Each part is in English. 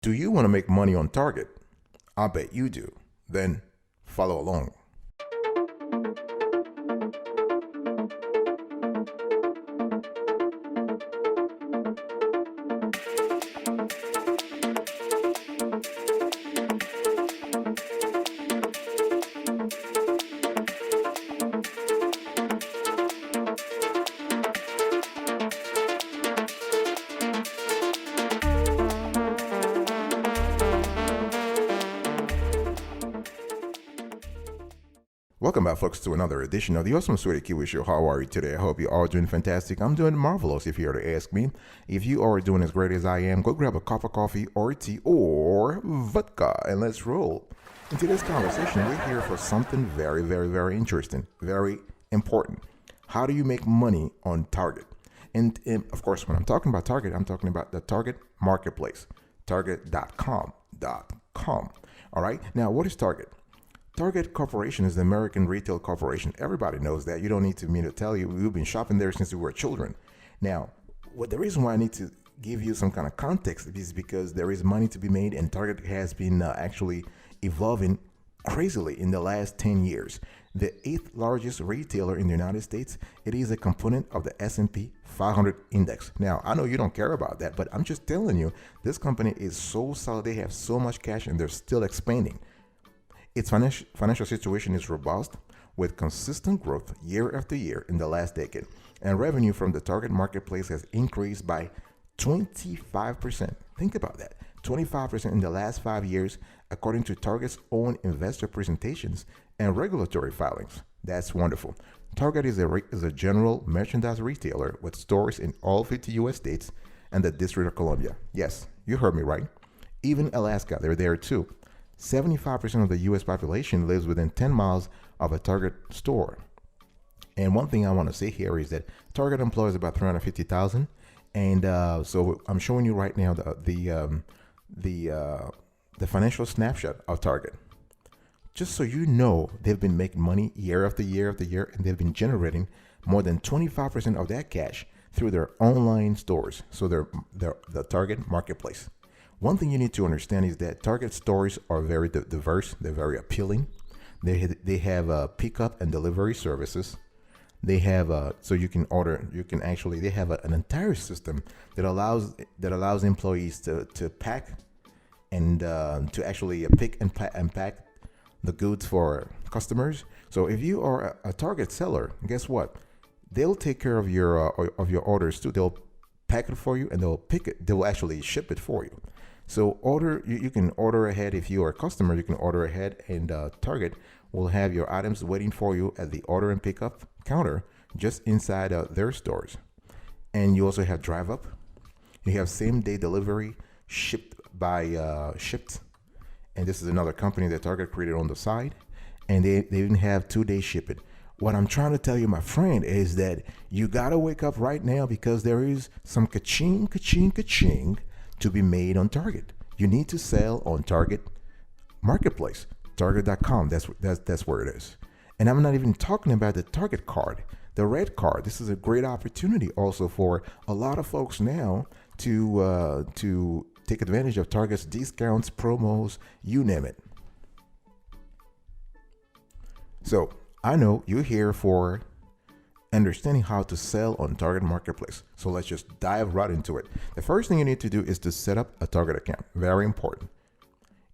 Do you want to make money on target? I bet you do. Then follow along. Welcome back, folks, to another edition of the Awesome Sweetie Kiwi Show. How are you today? I hope you are doing fantastic. I'm doing marvelous, if you were to ask me. If you are doing as great as I am, go grab a cup of coffee or tea or vodka and let's roll. In today's conversation, we're here for something very, very, very interesting, very important. How do you make money on Target? And of course, when I'm talking about Target, I'm talking about the Target marketplace, target.com. All right. Now, what is Target? Target Corporation is the American retail corporation. Everybody knows that. You don't need me to tell you. We've been shopping there since we were children. Now, the reason why I need to give you some kind of context is because there is money to be made, and Target has been actually evolving crazily in the last 10 years. The eighth largest retailer in the United States, it is a component of the S&P 500 index. Now, I know you don't care about that, but I'm just telling you, this company is so solid. They have so much cash, and they're still expanding. Its financial situation is robust, with consistent growth year after year in the last decade, and revenue from the Target marketplace has increased by 25%. Think about that, 25% in the last 5 years, according to Target's own investor presentations and regulatory filings. That's wonderful. Target is a general merchandise retailer with stores in all 50 U.S. states and the District of Columbia. Yes, you heard me right. Even Alaska, they're there too. 75% of the U.S. population lives within 10 miles of a Target store. And one thing I want to say here is that Target employs about 350,000. And so I'm showing you right now the financial snapshot of Target. Just so you know, they've been making money year after year after year, and they've been generating more than 25% of that cash through their online stores. So they're the Target marketplace. One thing you need to understand is that Target stores are very diverse. They're very appealing. They have pickup and delivery services. They have so you can order. They have an entire system that allows employees to pack and to actually pick and pack the goods for customers. So if you are a Target seller, guess what? They'll take care of your orders too. They'll pack it for you and they'll pick it. They'll actually ship it for you. So you can order ahead. If you are a customer, you can order ahead, and Target will have your items waiting for you at the order and pickup counter just inside their stores. And you also have drive up. You have same day delivery, shipped, and this is another company that Target created on the side, and they even have 2-day shipping. What I'm trying to tell you, my friend, is that you gotta wake up right now, because there is some ka-ching to be made on Target. You need to sell on Target marketplace, target.com. That's where it is. And I'm not even talking about the Target card, the red card. This is a great opportunity also for a lot of folks now to take advantage of Target's discounts, promos, you name it. So I know you're here for understanding how to sell on Target Marketplace. So let's just dive right into it. The first thing you need to do is to set up a Target account. Very important.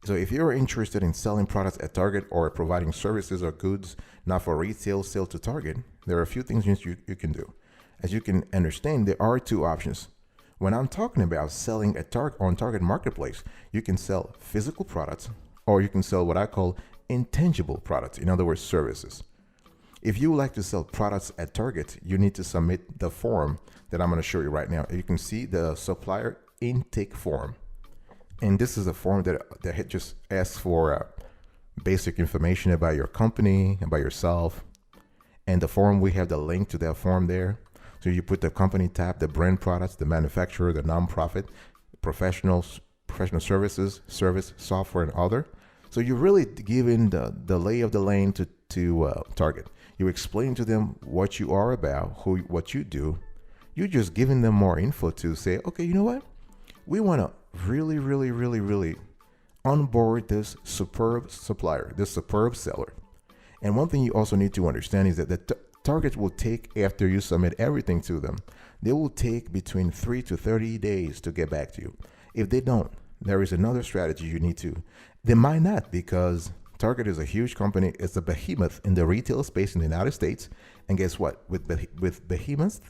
So if you're interested in selling products at Target or providing services or goods not for retail sale to Target, there are a few things you can do. As you can understand, there are two options. When I'm talking about selling on Target Marketplace, you can sell physical products, or you can sell what I call intangible products, in other words, services. If you would like to sell products at Target, you need to submit the form that I'm going to show you right now. You can see the supplier intake form. And this is a form that just asks for basic information about your company, about yourself. And the form, we have the link to that form there. So you put the company tab, the brand products, the manufacturer, the nonprofit, professional services, service, software, and other. So you're really giving the lay of the land to Target. You explain to them what you are about, what you do. You're just giving them more info to say, okay, you know what? We want to really, really, really, really onboard this superb supplier, this superb seller. And one thing you also need to understand is that the target will take, after you submit everything to them, they will take between 3 to 30 days to get back to you. If they don't, there is another strategy you need to. They might not, because Target is a huge company. It's a behemoth in the retail space in the United States. And guess what? With behemoths,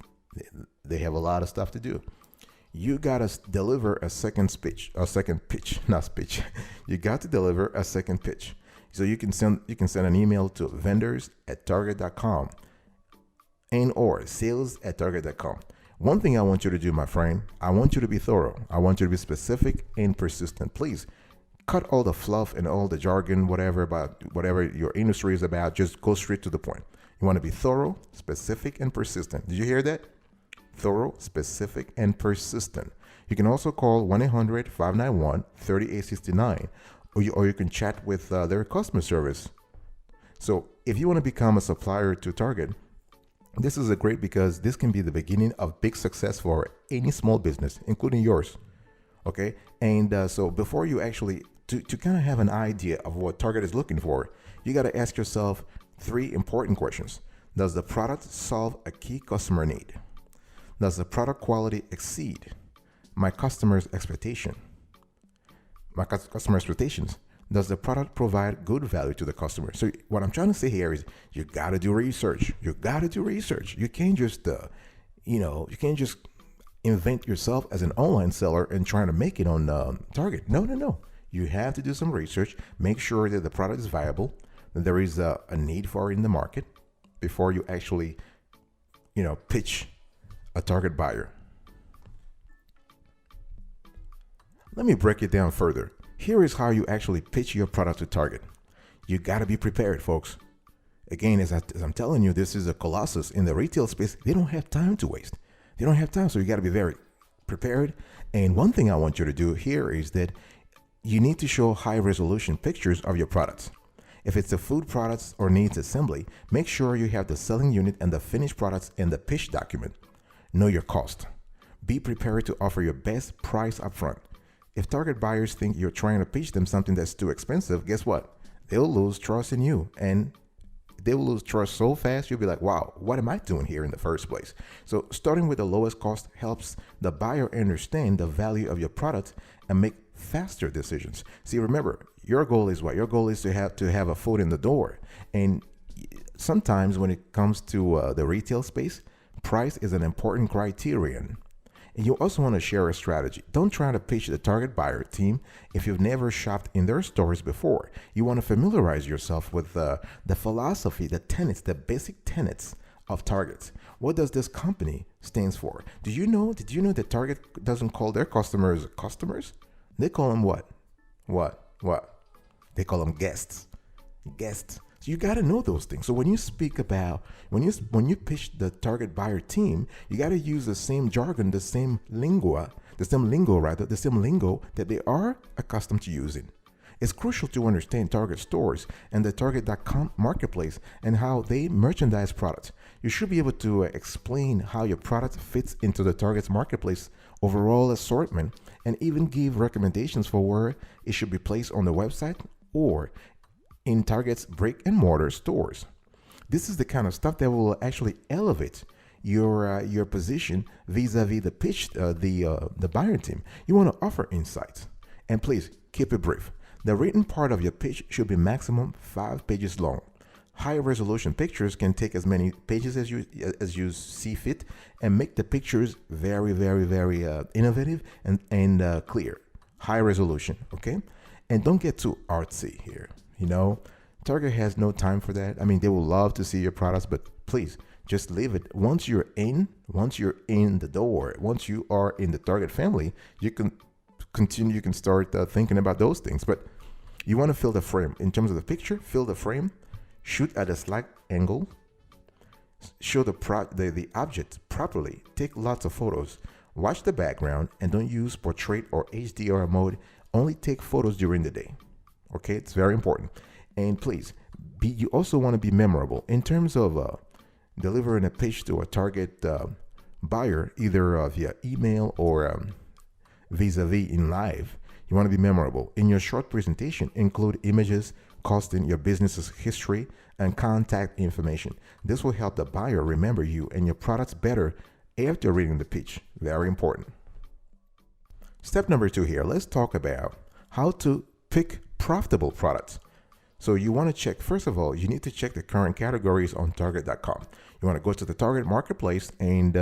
they have a lot of stuff to do. You gotta deliver a second pitch. You got to deliver a second pitch. So you can send an email to vendors@target.com and or sales@target.com. One thing I want you to do, my friend, I want you to be thorough. I want you to be specific and persistent. Please cut all the fluff and all the jargon, whatever your industry is about. Just go straight to the point. You want to be thorough, specific, and persistent. Did you hear that? Thorough, specific, and persistent. You can also call 1-800-591-3869, or you can chat with their customer service. So if you want to become a supplier to Target, this is because this can be the beginning of big success for any small business, including yours. Okay? And so before you actually, to kind of have an idea of what Target is looking for, you got to ask yourself 3 important questions. Does the product solve a key customer need? Does the product quality exceed my customer's expectation? My customer expectations? Does the product provide good value to the customer? So what I'm trying to say here is you got to do research. You got to do research. You can't just, you can't just invent yourself as an online seller and trying to make it on Target. No. You have to do some research. Make sure that the product is viable, that there is a need for it in the market before you actually, pitch a Target buyer. Let me break it down further. Here is how you actually pitch your product to Target. You got to be prepared, folks. Again, as I'm telling you, this is a colossus in the retail space. They don't have time to waste. They don't have time, so you got to be very prepared. And one thing I want you to do here is that you need to show high-resolution pictures of your products. If it's a food products or needs assembly, make sure you have the selling unit and the finished products in the pitch document. Know your cost. Be prepared to offer your best price upfront. If Target buyers think you're trying to pitch them something that's too expensive, guess what? They'll lose trust in you, and they will lose trust so fast you'll be like, wow, what am I doing here in the first place? So starting with the lowest cost helps the buyer understand the value of your product and make faster decisions. See, remember, your goal is what? Your goal is to have a foot in the door. And sometimes when it comes to the retail space, price is an important criterion. And you also want to share a strategy. Don't try to pitch the Target buyer team if you've never shopped in their stores before. You want to familiarize yourself with the philosophy, the tenets, the basic tenets of Target. What does this company stands for? Did you know that Target doesn't call their customers customers? They call them what? What? They call them guests. Guests. So you got to know those things. So when you speak about, when you pitch the Target buyer team, you got to use the same jargon, the same lingo that they are accustomed to using. It's crucial to understand Target stores and the Target.com marketplace and how they merchandise products. You should be able to explain how your product fits into the Target's marketplace overall assortment and even give recommendations for where it should be placed on the website or in Target's brick and mortar stores. This is the kind of stuff that will actually elevate your position vis-a-vis the pitch, the buyer team. You want to offer insights, and please keep it brief. The written part of your pitch should be maximum 5 pages long. High resolution pictures can take as many pages as you see fit and make the pictures very, very, very innovative and clear. High resolution, okay? And don't get too artsy here. Target has no time for that. I mean, they will love to see your products, but please just leave it. Once you're in the door, once you are in the Target family, you can continue. You can start thinking about those things. But you want to fill the frame in terms of the picture. Fill the frame. Shoot at a slight angle. Show the object properly. Take lots of photos. Watch the background and don't use portrait or HDR mode. Only take photos during the day. Okay, it's very important. And please, you also want to be memorable in terms of delivering a pitch to a Target buyer, either via email or vis-a-vis in live. You want to be memorable. In your short presentation, include images, costing, your business's history, and contact information. This will help the buyer remember you and your products better after reading the pitch. Very important. Step number 2 here. Let's talk about how to pick profitable products. So you want to check, first of all, you need to check the current categories on target.com. You want to go to the Target marketplace and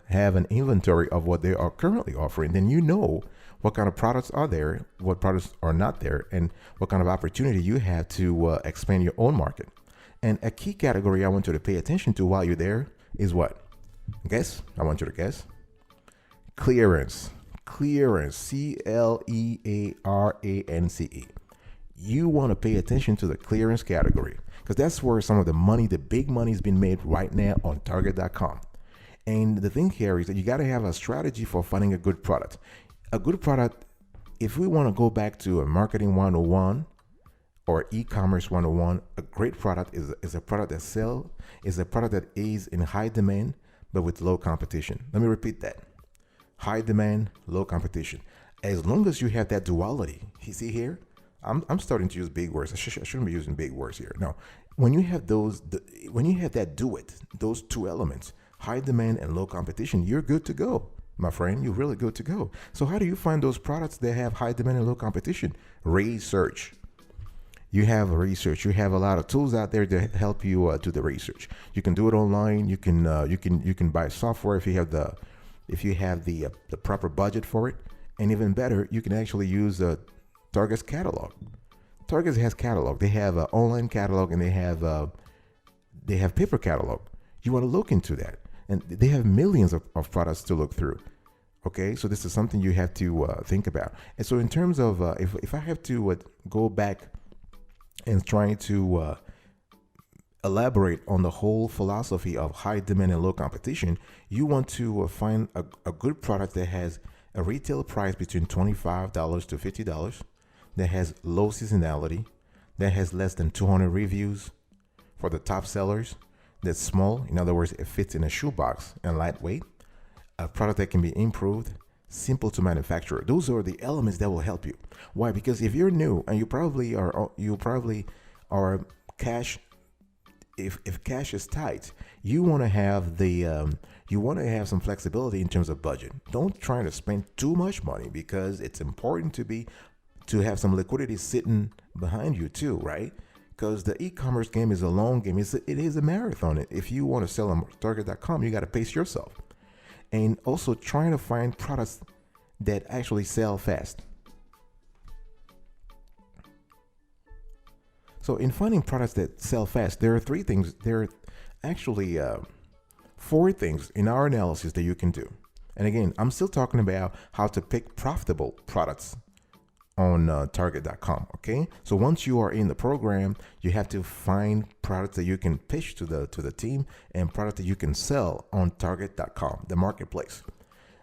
have an inventory of what they are currently offering. Then you know what kind of products are there, what products are not there, and what kind of opportunity you have to expand your own market. And a key category I want you to pay attention to while you're there is what? Guess? I want you to guess. Clearance. Clearance. Clearance. You want to pay attention to the clearance category because that's where some of the money, the big money, is being made right now on target.com. And the thing here is that you got to have a strategy for finding a good product. A good product, if we want to go back to a marketing 101 or e-commerce 101, a great product is a product that sells, is a product that is in high demand but with low competition. Let me repeat that. High demand, low competition. As long as you have that duality, you see here, I'm starting to use big words. I shouldn't be using big words here. No, when you have when you have that those two elements, high demand and low competition, you're good to go, my friend. You're really good to go. So how do you find those products that have high demand and low competition? Research. You have research. You have a lot of tools out there to help you do the research. You can do it online. You can buy software if you have the proper budget for it, and even better, you can actually use Target's catalog. Target has catalog. They have an online catalog and they have paper catalog. You want to look into that, and they have millions of products to look through. Okay, so this is something you have to think about. And so in terms of if I have to go back and try to elaborate on the whole philosophy of high demand and low competition, you want to find a good product that has a retail price between $25 to $50, that has low seasonality, that has less than 200 reviews for the top sellers, that's small, in other words, it fits in a shoebox and lightweight, a product that can be improved, simple to manufacture. Those are the elements that will help you. Why? Because if you're new and you probably are cash, if cash is tight, you want to have some flexibility in terms of budget. Don't try to spend too much money because it's important to have some liquidity sitting behind you too, right? Because the e-commerce game is a long game. It is a marathon. If you want to sell on target.com, you got to pace yourself. And also trying to find products that actually sell fast. So in finding products that sell fast, there are 3 things. There are actually 4 things in our analysis that you can do. And again, I'm still talking about how to pick profitable products on target.com. Okay, so once you are in the program, you have to find products that you can pitch to the team and products that you can sell on target.com, the marketplace.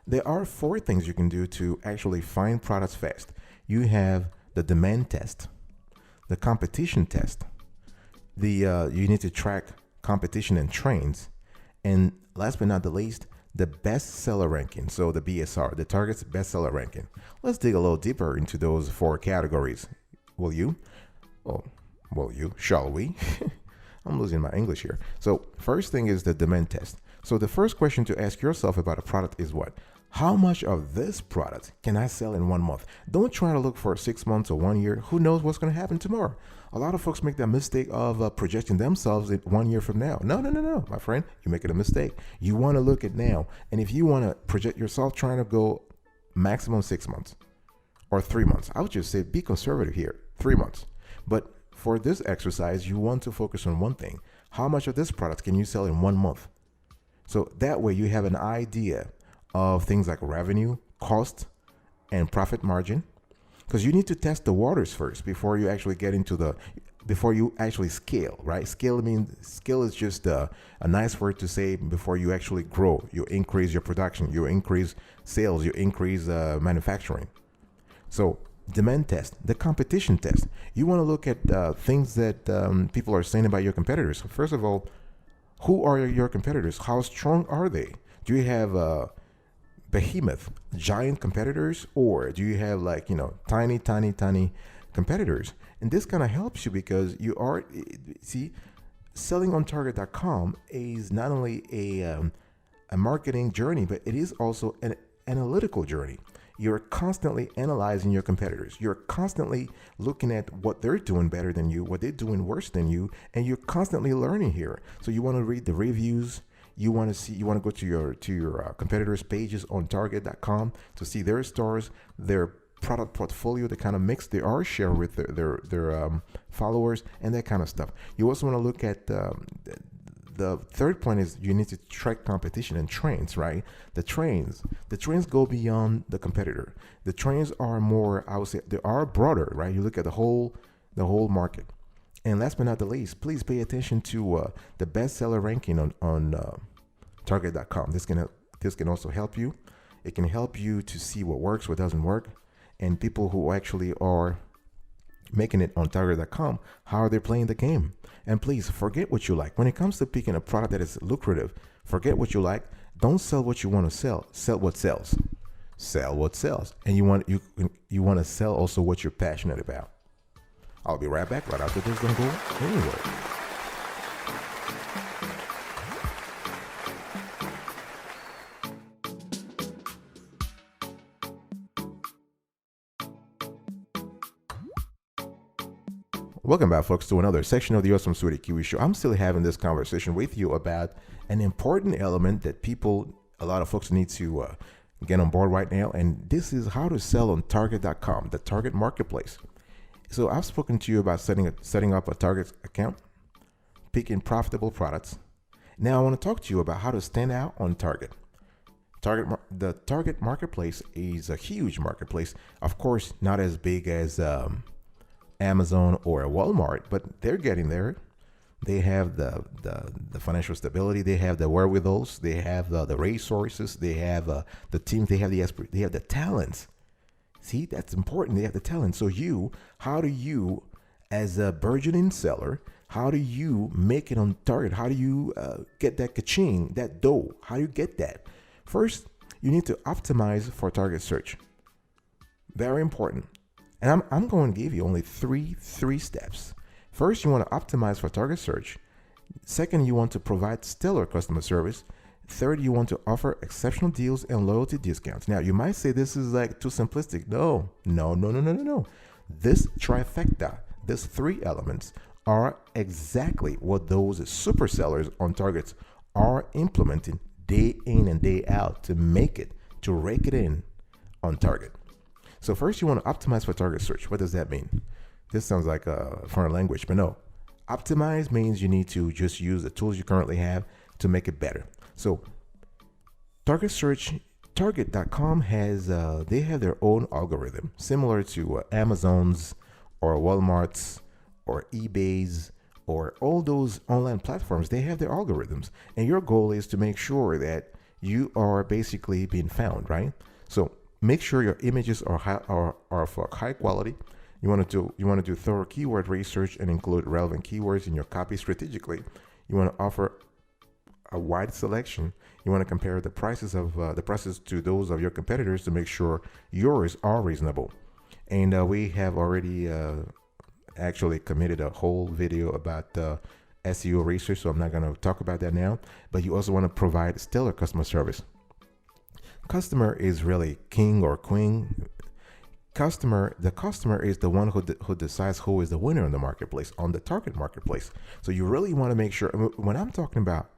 There are 4 things you can do to actually find products fast. You have the demand test, the competition test, you need to track competition and trends, and last but not the least, the bestseller ranking. So the BSR, the Target's bestseller ranking. Let's dig a little deeper into those 4 categories. Will you? Shall we? I'm losing my English here. So first thing is the demand test. So the first question to ask yourself about a product is what? How much of this product can I sell in 1 month? Don't try to look for 6 months or 1 year. Who knows what's going to happen tomorrow? A lot of folks make that mistake of projecting themselves in 1 year from now. No, my friend. You're making a mistake. You want to look at now. And if you want to project yourself trying to go maximum 6 months or 3 months, I would just say be conservative here, 3 months. But for this exercise, you want to focus on one thing. How much of this product can you sell in 1 month? So that way you have an idea of things like revenue, cost, and profit margin, because you need to test the waters first before you actually before you actually scale, right? Scale is just a nice word to say before you actually grow. You increase your production, you increase sales, you increase manufacturing. So demand test, the competition test. You want to look at things that people are saying about your competitors. First of all, who are your competitors? How strong are they? Do you have behemoth, giant competitors, or do you have like, tiny, tiny, tiny competitors? And this kind of helps you because you are, see, selling on target.com is not only a marketing journey, but it is also an analytical journey. You're constantly analyzing your competitors. You're constantly looking at what they're doing better than you, what they're doing worse than you, and you're constantly learning here. So you want to read the reviews. You want to go to your competitors' pages on target.com to see their stores, their product portfolio, the kind of mix they are share with their followers, and that kind of stuff. You also want to look at the third point is you need to track competition and trends, right? The trends go beyond the competitor. The trends are more, I would say, they are broader, right? You look at the whole market. And last but not the least, please pay attention to the bestseller ranking on target.com. This can also help you. It can help you to see what works, what doesn't work, and people who actually are making it on target.com, how are they playing the game? And please forget what you like. When it comes to picking a product that is lucrative, forget what you like. Don't sell what you want to sell. Sell what sells. Sell what sells. And you want to sell also what you're passionate about. I'll be right back right after this. Don't go anywhere. Welcome back, folks, to another section of the Awesome Sweetie Kiwi Show. I'm still having this conversation with you about an important element that a lot of folks need to get on board right now, and this is how to sell on Target.com, the Target Marketplace. So I've spoken to you about setting up a Target account, picking profitable products. Now I want to talk to you about how to stand out on Target. The Target Marketplace is a huge marketplace. Of course, not as big as Amazon or a Walmart, but they're getting there. They have the financial stability. They have the wherewithals. They have the resources. They have the team. They have the talents. See, that's important. They have the talent. So how do you, as a burgeoning seller, how do you make it on Target? How do you get that ka-ching, that dough? How do you get that? First, you need to optimize for Target search. Very important. And I'm going to give you only three steps. First, you want to optimize for Target search. Second, you want to provide stellar customer service. Third, you want to offer exceptional deals and loyalty discounts. Now, you might say this is like too simplistic. No. This trifecta, these three elements are exactly what those super sellers on Targets are implementing day in and day out to rake it in on Target. So first, you want to optimize for Target search. What does that mean? This sounds like a foreign language, but no. Optimize means you need to just use the tools you currently have to make it better. So Target search, Target.com they have their own algorithm, similar to Amazon's or Walmart's or eBay's or all those online platforms. They have their algorithms, and your goal is to make sure that you are basically being found, right? So make sure your images are of high quality. You want to do thorough keyword research and include relevant keywords in your copy strategically. You want to offer a wide selection. You want to compare the prices to those of your competitors to make sure yours are reasonable. And we have already actually committed a whole video about SEO research, so I'm not going to talk about that now. But you also want to provide stellar customer service. Customer is really king or queen. The customer is the one who decides who is the winner in the marketplace, on the Target Marketplace. So you really want to make sure, when I'm talking about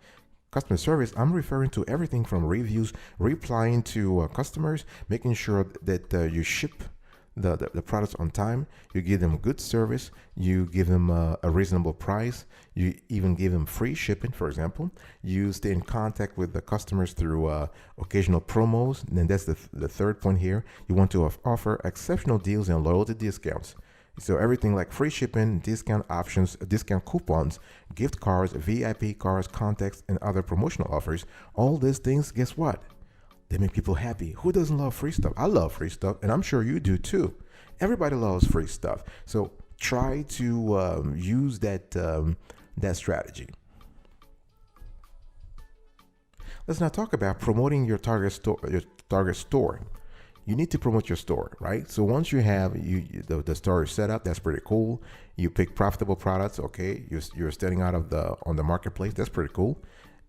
customer service, I'm referring to everything from reviews, replying to customers, making sure that you ship the products on time, you give them good service, you give them a reasonable price, you even give them free shipping, for example. You stay in contact with the customers through occasional promos. And then that's the third point here. You want to offer exceptional deals and loyalty discounts. So everything like free shipping, discount options, discount coupons, gift cards, VIP cards, contacts, and other promotional offers. All these things, guess what? They make people happy. Who doesn't love free stuff? I love free stuff, and I'm sure you do too. Everybody loves free stuff. So try to use that strategy. Let's now talk about promoting your Target store, target store. You need to promote your store, right? So once you have the store set up, that's pretty cool. You pick profitable products, okay? You're standing out of on the marketplace, that's pretty cool.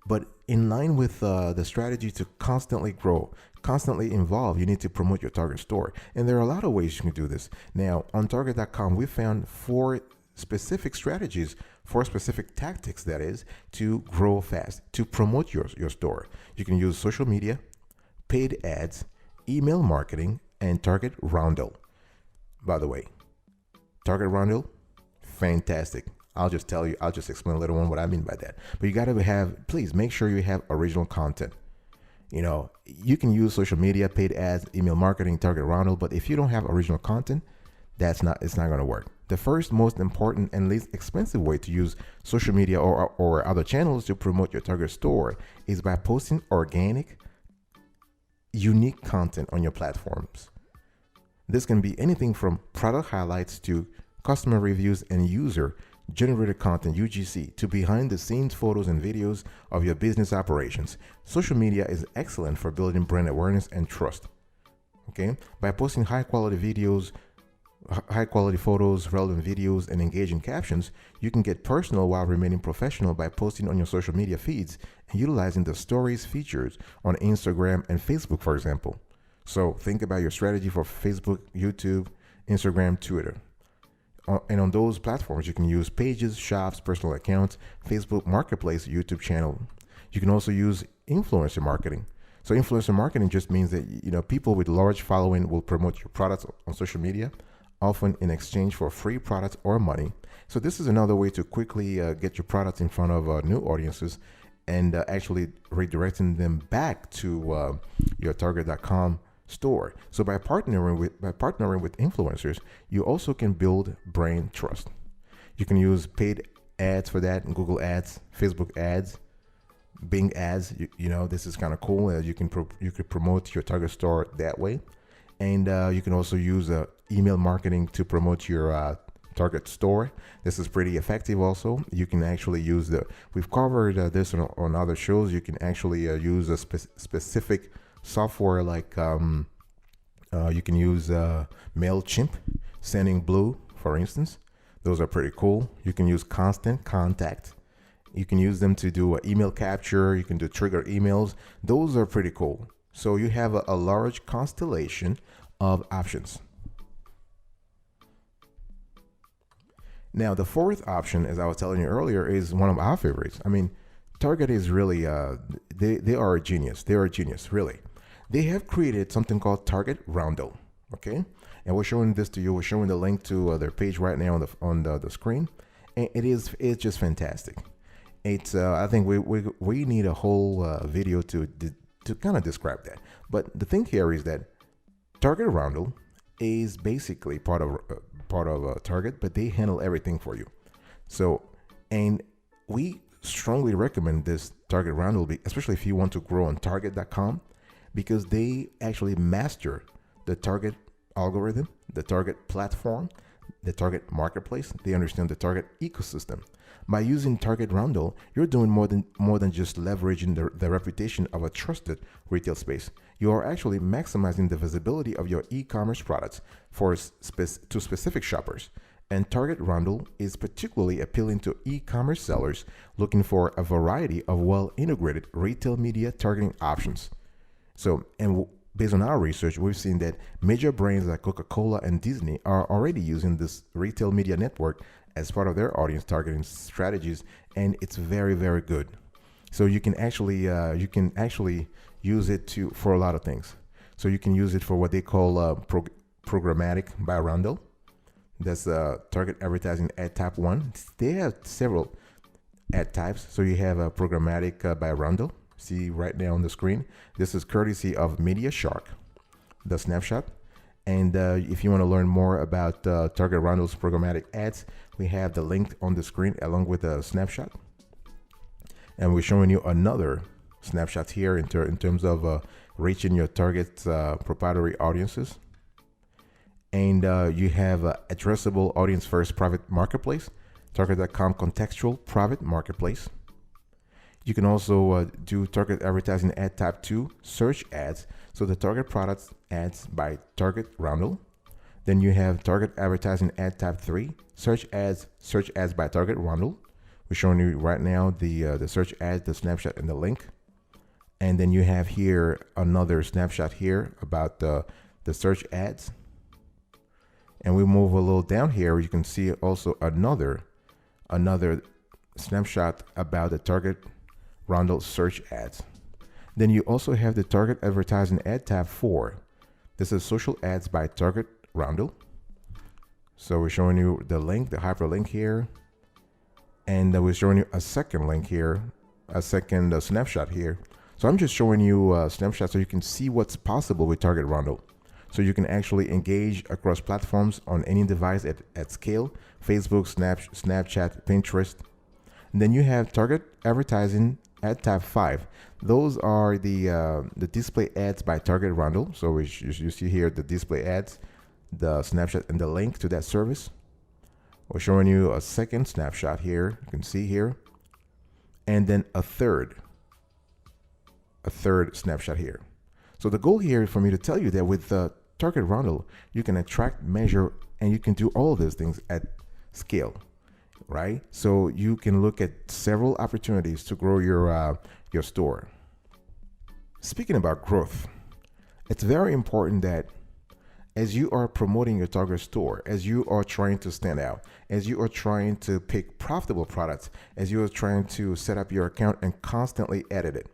But in line with the strategy to constantly grow, constantly evolve, you need to promote your target store. And there are a lot of ways you can do this. Now, on Target.com, we found 4 specific strategies, 4 specific tactics, that is, to grow fast, to promote your store. You can use social media, paid ads, email marketing, and target Roundo. By the way, target Roundo, fantastic. I'll just explain a little on what I mean by that. But you got to please make sure you have original content. You can use social media, paid ads, email marketing, target Roundo, but if you don't have original content, it's not going to work. The first most important and least expensive way to use social media or other channels to promote your target store is by posting organic, unique content on your platforms. This can be anything from product highlights to customer reviews and user generated content, UGC, to behind the scenes photos and videos of your business operations. Social media is excellent for building brand awareness and trust. Okay, by posting high quality videos, high quality photos, relevant videos, and engaging captions, you can get personal while remaining professional by posting on your social media feeds and utilizing the stories features on Instagram and Facebook, for example. So think about your strategy for Facebook, YouTube, Instagram, Twitter. And on those platforms, you can use pages, shops, personal accounts, Facebook Marketplace, YouTube channel. You can also use influencer marketing. So influencer marketing just means that people with large following will promote your products on social media, often in exchange for free products or money. So this is another way to quickly get your products in front of new audiences and actually redirecting them back to your Target.com store. So by partnering with influencers, you also can build brand trust. You can use paid ads for that, Google ads, Facebook ads, Bing ads. This is kind of cool. You could promote your target store that way. And you can also use email marketing to promote your target store. This is pretty effective also. You can actually use we've covered this on other shows. You can actually use a specific software like you can use MailChimp, Sending Blue, for instance. Those are pretty cool. You can use Constant Contact. You can use them to do email capture. You can do trigger emails. Those are pretty cool. So you have a large constellation of options. Now, the 4th option, as I was telling you earlier, is one of our favorites. I mean, Target is really, they are a genius. They are a genius, really. They have created something called Target Roundo, okay? And we're showing this to you. We're showing the link to their page right now on the screen. And it's just fantastic. It's I think we need a whole video to kind of describe that. But the thing here is that Target Roundo is basically part of Target, but they handle everything for you. So, and we strongly recommend this Target Roundo, especially if you want to grow on Target.com, because they actually master the Target algorithm, the Target platform, the Target marketplace. They understand the Target ecosystem. By using Target Roundo, you're doing more than just leveraging the reputation of a trusted retail space. You are actually maximizing the visibility of your e-commerce products to specific shoppers. And Target Roundo is particularly appealing to e-commerce sellers looking for a variety of well-integrated retail media targeting options. So, and based on our research, we've seen that major brands like Coca-Cola and Disney are already using this retail media network as part of their audience targeting strategies, and it's very, very good. So you can actually use it for a lot of things. So you can use it for what they call programmatic by Roundo. That's target advertising ad type 1. They have several ad types. So you have a programmatic by Roundo. See right now on the screen. This is courtesy of Media Shark, the snapshot. And if you want to learn more about Target Roundo's programmatic ads, we have the link on the screen along with a snapshot. And we're showing you another snapshot here in terms of reaching your target proprietary audiences. And you have addressable audience first private marketplace, Target.com contextual private marketplace. You can also do target advertising ad type 2 search ads. So the target products ads by target Roundo. Then you have target advertising ad tab 3, search ads by target Roundo. We're showing you right now the search ads, the snapshot, and the link. And then you have here another snapshot here about the search ads. And we move a little down here, you can see also another snapshot about the target Roundo search ads. Then you also have the target advertising ad tab 4. This is social ads by target Roundo. So we're showing you the link, the hyperlink here. And we're showing you a second link here, a second snapshot here. So I'm just showing you a snapshot so you can see what's possible with target Roundo. So you can actually engage across platforms on any device at scale, Facebook, Snapchat, Pinterest. And then you have target advertising ad tab 5. Those are the display ads by target Roundo. So you see here the display ads, the snapshot, and the link to that service. We're showing you a second snapshot here. You can see here. And then a third snapshot here. So the goal here is for me to tell you that with the target Roundo, you can attract, measure, and you can do all of those things at scale, right? So you can look at several opportunities to grow your store. Speaking about growth, it's very important that as you are promoting your target store, as you are trying to stand out, as you are trying to pick profitable products, as you are trying to set up your account and constantly edit it,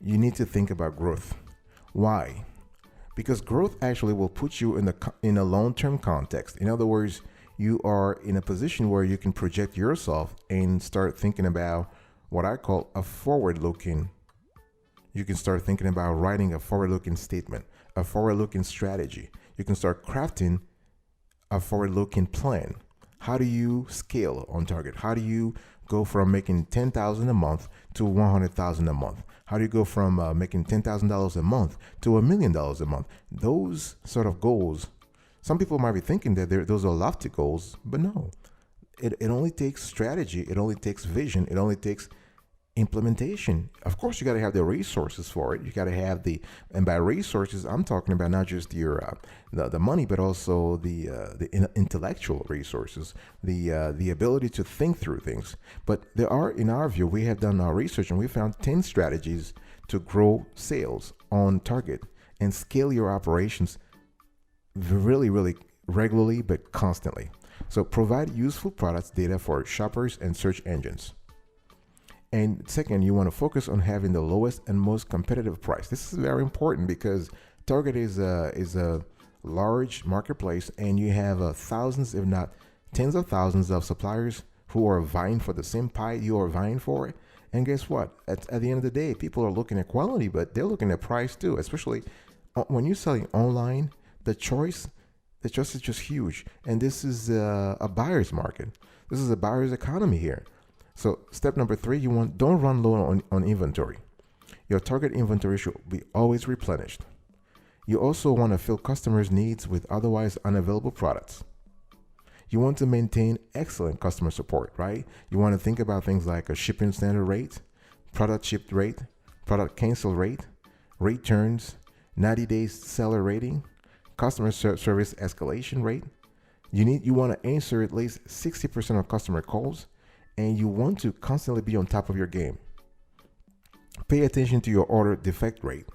you need to think about growth. Why? Because growth actually will put you in a long-term context. In other words, you are in a position where you can project yourself and start thinking about what I call a forward-looking. You can start thinking about writing a forward-looking statement, a forward-looking strategy. You can start crafting a forward-looking plan. How do you scale on target? How do you go from making $10,000 a month to $100,000 a month? How do you go from making $10,000 a month to $1 million a month? Those sort of goals, some people might be thinking that those are lofty goals, but no. It only takes strategy. It only takes vision. It only takes implementation. Of course, you got to have the resources for it. You got to have and by resources, I'm talking about not just your the money, but also the intellectual resources, the ability to think through things. But there are, in our view, we have done our research and we found 10 strategies to grow sales on target and scale your operations really, really regularly, but constantly. So provide useful products data for shoppers and search engines. And second, you want to focus on having the lowest and most competitive price. This is very important because Target is a large marketplace, and you have thousands, if not tens of thousands, of suppliers who are vying for the same pie you are vying for. And guess what? At the end of the day, people are looking at quality, but they're looking at price too. Especially when you're selling online, the choice is just huge. And this is a buyer's market. This is a buyer's economy here. So step number 3, don't run low on inventory. Your target inventory should be always replenished. You also want to fill customers' needs with otherwise unavailable products. You want to maintain excellent customer support, right? You want to think about things like a shipping standard rate, product shipped rate, product cancel rate, returns, 90 days seller rating, customer service escalation rate. You want to answer at least 60% of customer calls, and you want to constantly be on top of your game. Pay attention to your order defect rate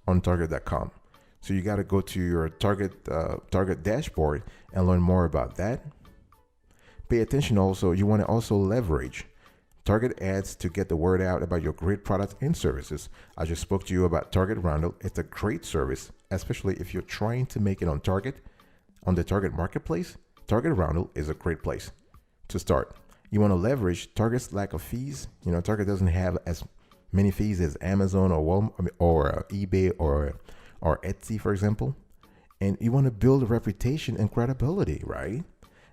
on Target.com. So you got to go to your Target dashboard and learn more about that. Pay attention also, you want to also leverage Target ads to get the word out about your great products and services. I just spoke to you about Target Roundo. It's a great service, especially if you're trying to make it on Target, on the Target marketplace. Target Roundo is a great place to start. You want to leverage Target's lack of fees. Target doesn't have as many fees as Amazon or Walmart or eBay or Etsy, for example. And you want to build a reputation and credibility, right?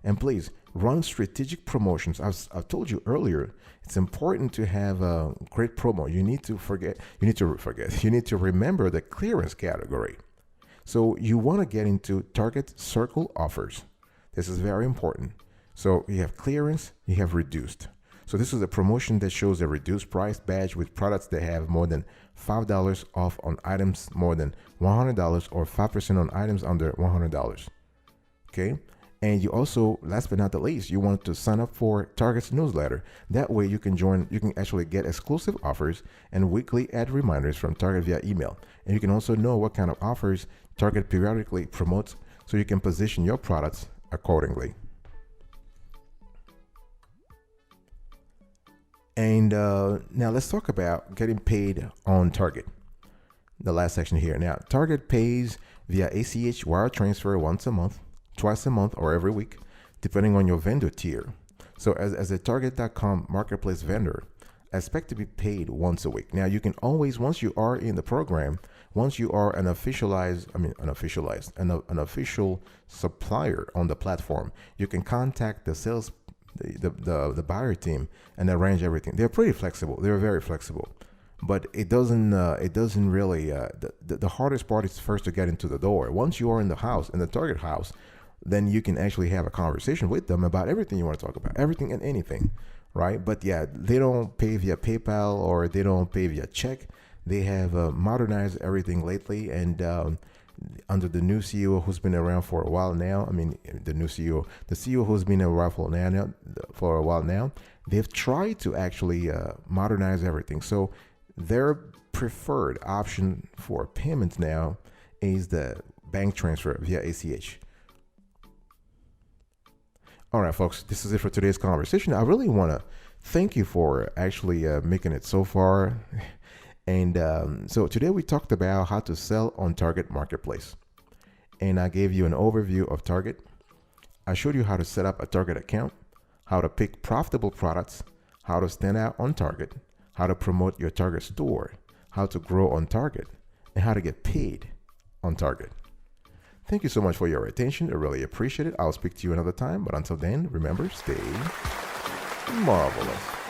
And please run strategic promotions. I've told you earlier, it's important to have a great promo. You need to remember the clearance category. So you want to get into Target Circle offers. This is very important. So you have clearance, you have reduced. So this is a promotion that shows a reduced price badge with products that have more than $5 off on items more than $100 or 5% on items under $100. Okay. And you also, last but not the least, you want to sign up for Target's newsletter. That way you can actually get exclusive offers and weekly ad reminders from Target via email. And you can also know what kind of offers Target periodically promotes so you can position your products accordingly. And now let's talk about getting paid on Target. The last section here. Now, Target pays via ACH wire transfer once a month, twice a month, or every week, depending on your vendor tier. So as a Target.com marketplace vendor, expect to be paid once a week. Now you can always, once you are in the program, once you are an official supplier on the platform, you can contact the buyer team and arrange everything. They're pretty flexible. They're very flexible. But it doesn't really, the hardest part is first to get into the door. Once you are in the house, in the Target house, then you can actually have a conversation with them about everything you want to talk about, everything and anything, right? But yeah, they don't pay via PayPal or they don't pay via check. They have modernized everything lately, and under the new CEO who's been around for a while now, the CEO who's been around for a while now, they've tried to actually modernize everything. So their preferred option for payments now is the bank transfer via ACH. All right, folks, this is it for today's conversation. I really want to thank you for actually making it so far. And so today we talked about how to sell on Target Marketplace. And I gave you an overview of Target. I showed you how to set up a Target account, how to pick profitable products, how to stand out on Target, how to promote your Target store, how to grow on Target, and how to get paid on Target. Thank you so much for your attention. I really appreciate it. I'll speak to you another time. But until then, remember, stay marvelous.